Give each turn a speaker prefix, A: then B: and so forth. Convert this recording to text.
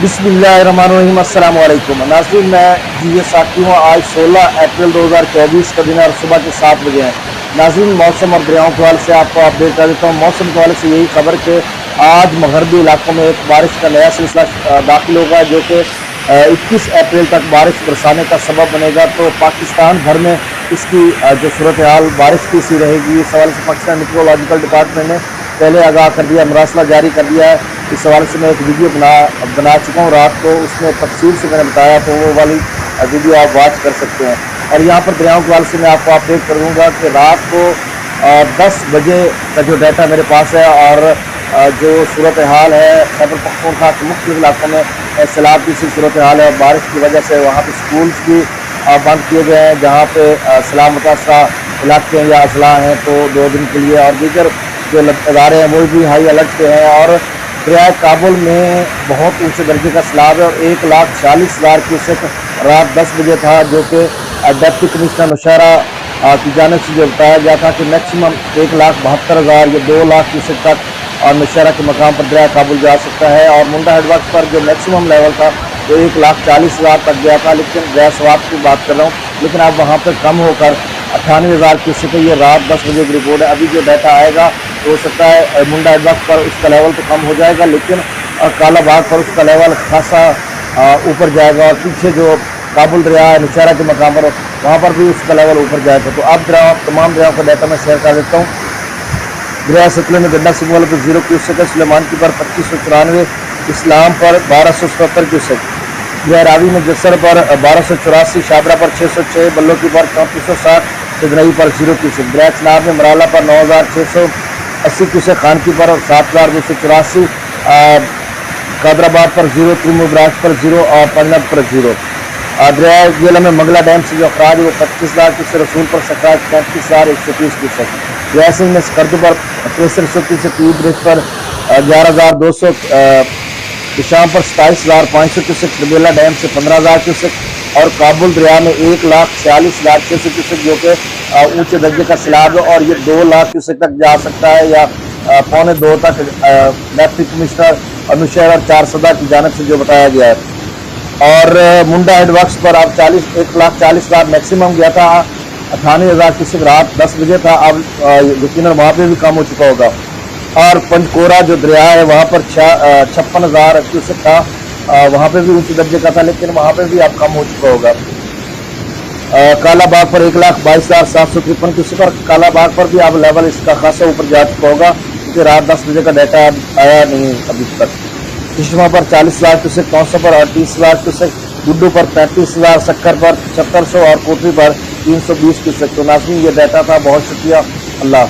A: बिस्मिल्लाहिर्रहमानिर्रहीम। अस्सलाम वालेकुम नाज़रीन, मैं ये साथी हूँ। आज 16 अप्रैल 2024 का दिन है और सुबह के 7 बजे हैं। नाज़रीन, मौसम और दरियाओं के हवाले से आपको अपडेट कर देता हूँ। मौसम के हवाले से यही खबर कि आज मगरबी इलाकों में एक बारिश का नया सिलसिला दाखिल होगा जो कि 21 अप्रैल तक बारिश बरसाने का सबब बनेगा। तो पाकिस्तान भर में इसकी जो सूरत हाल बारिश की सी रहेगी, इस हवाले से पाकिस्तान मेट्रोलॉजिकल डिपार्टमेंट ने पहले आगाह कर दिया, मरासला जारी कर दिया है। इस हवाले से मैं एक वीडियो बना चुका हूँ रात को, उसमें तफसील से मैंने बताया, तो वो वाली वीडियो आप वॉच कर सकते हैं। और यहाँ पर दरियाओं के हवाले से मैं आपको अपडेट करूँगा कि रात को 10 बजे का जो डाटा मेरे पास है और जो सूरत हाल है खैबर पख्तूनख्वा के मुख्तलिफ इलाकों में सैलाब की सी सूरत हाल है और बारिश की वजह से वहाँ पर स्कूल्स भी बंद किए गए हैं जहाँ पे सैलाब मुतासरा इलाके हैं या अजला हैं, तो 2 दिन के लिए। और दीगर जो इदारे हैं वो भी हाई अलर्ट पे हैं। और दरिया काबुल में बहुत ऊंचे दर्जे का सैलाब है और 1,40,000 क्यूसेक रात 10 बजे था, जो कि डिप्टी कमिश्नर नौशहरा की जानिब से जो बताया गया था कि मैक्सिमम 1,72,000 या 2 लाख क्यूसेक तक और नौशहरा के मकाम पर दरिया काबुल जा सकता है। और मुंडा हेडवर्क पर जो मैक्सिमम लेवल था वो 1,40,000 तक गया था, लेकिन दरिया स्वात की बात कर रहा हूँ, लेकिन अब वहाँ पर कम होकर 98,000 क्यूसेक है। ये रात 10 बजे की रिपोर्ट है। अभी जो डाटा आएगा तो हो सकता है मुंडा हेडवर्क पर उसका लेवल तो कम हो जाएगा, लेकिन काला बाग पर उसका लेवल खासा ऊपर जाएगा। और पीछे जो काबुल दरिया है नौशहरा के मकाम पर, वहाँ पर भी उसका लेवल ऊपर जाएगा। तो अब तमाम दरियाओं का डाटा मैं शेयर कर देता हूँ। दरिया सतलुज में गड्ढा सिंगवाला पर 0 क्यूसेक है, सुलेमान की पर 2594, इस्लाम पर 1277 क्यूसेक, दरिया रावी में जसर पर 1284, शाबरा पर 606, बल्लो की पर 3460, सिदनई पर 0 क्यूसेक, दरिया चनाब में मराला पर 9680 क्यूसेक, खानकी पर 7284, कादराबाद पर 0, त्रिमुब्राज पर 0 और पंजाब पर 0। दरिया जिला में मंगला डैम से जो अखराज है वो 25,000 क्यूसेक, रसूल पर सखराज 35,130 क्यूसेक, दरिया सिंह में स्कर्द पर 63 क्यूसेक, ट्यूब ब्रिज पर 11,200, शाम पर 27,500 क्यूसेक, श्रबेला डैम से 15,000 क्यूसेक और काबुल दरिया में 1,46,600 क्यूसेक जो कि ऊंचे दर्जे का सैलाब है और ये 2 लाख क्यूसेक तक जा सकता है या 1.25 तक डिप्टी कमिश्नर अनुशहर और 4 सदा की जानिब से जो बताया गया है। और मुंडा हेडवर्क्स पर अब 1,40,000 मैक्सिमम गया था, 98,000 क्यूसेक रात 10 बजे था, अब यकीनन वहाँ पे भी कम हो चुका होगा। और पंचकोरा जो दरिया है वहाँ पर 56,000 क्यूसेक था, वहाँ पे भी ऊंचे दर्जे का था, लेकिन वहाँ पे भी अब कम हो चुका होगा। काला बाग पर 1,22,753 क्यूसेक और काला बाग पर भी अब लेवल इसका खासा ऊपर जा चुका होगा, क्योंकि रात 10 बजे का डाटा आया नहीं अभी तक। किश्तवा पर 40,000 क्यूसेक, कौंसा पर 38,000 क्यूसेक, गुड्डू पर 35,000, सक्कर पर 7600 और कोटरी पर 320 क्यूसेक। तो नाज़रीन, ये डाटा था। बहुत शुक्रिया। अल्लाह।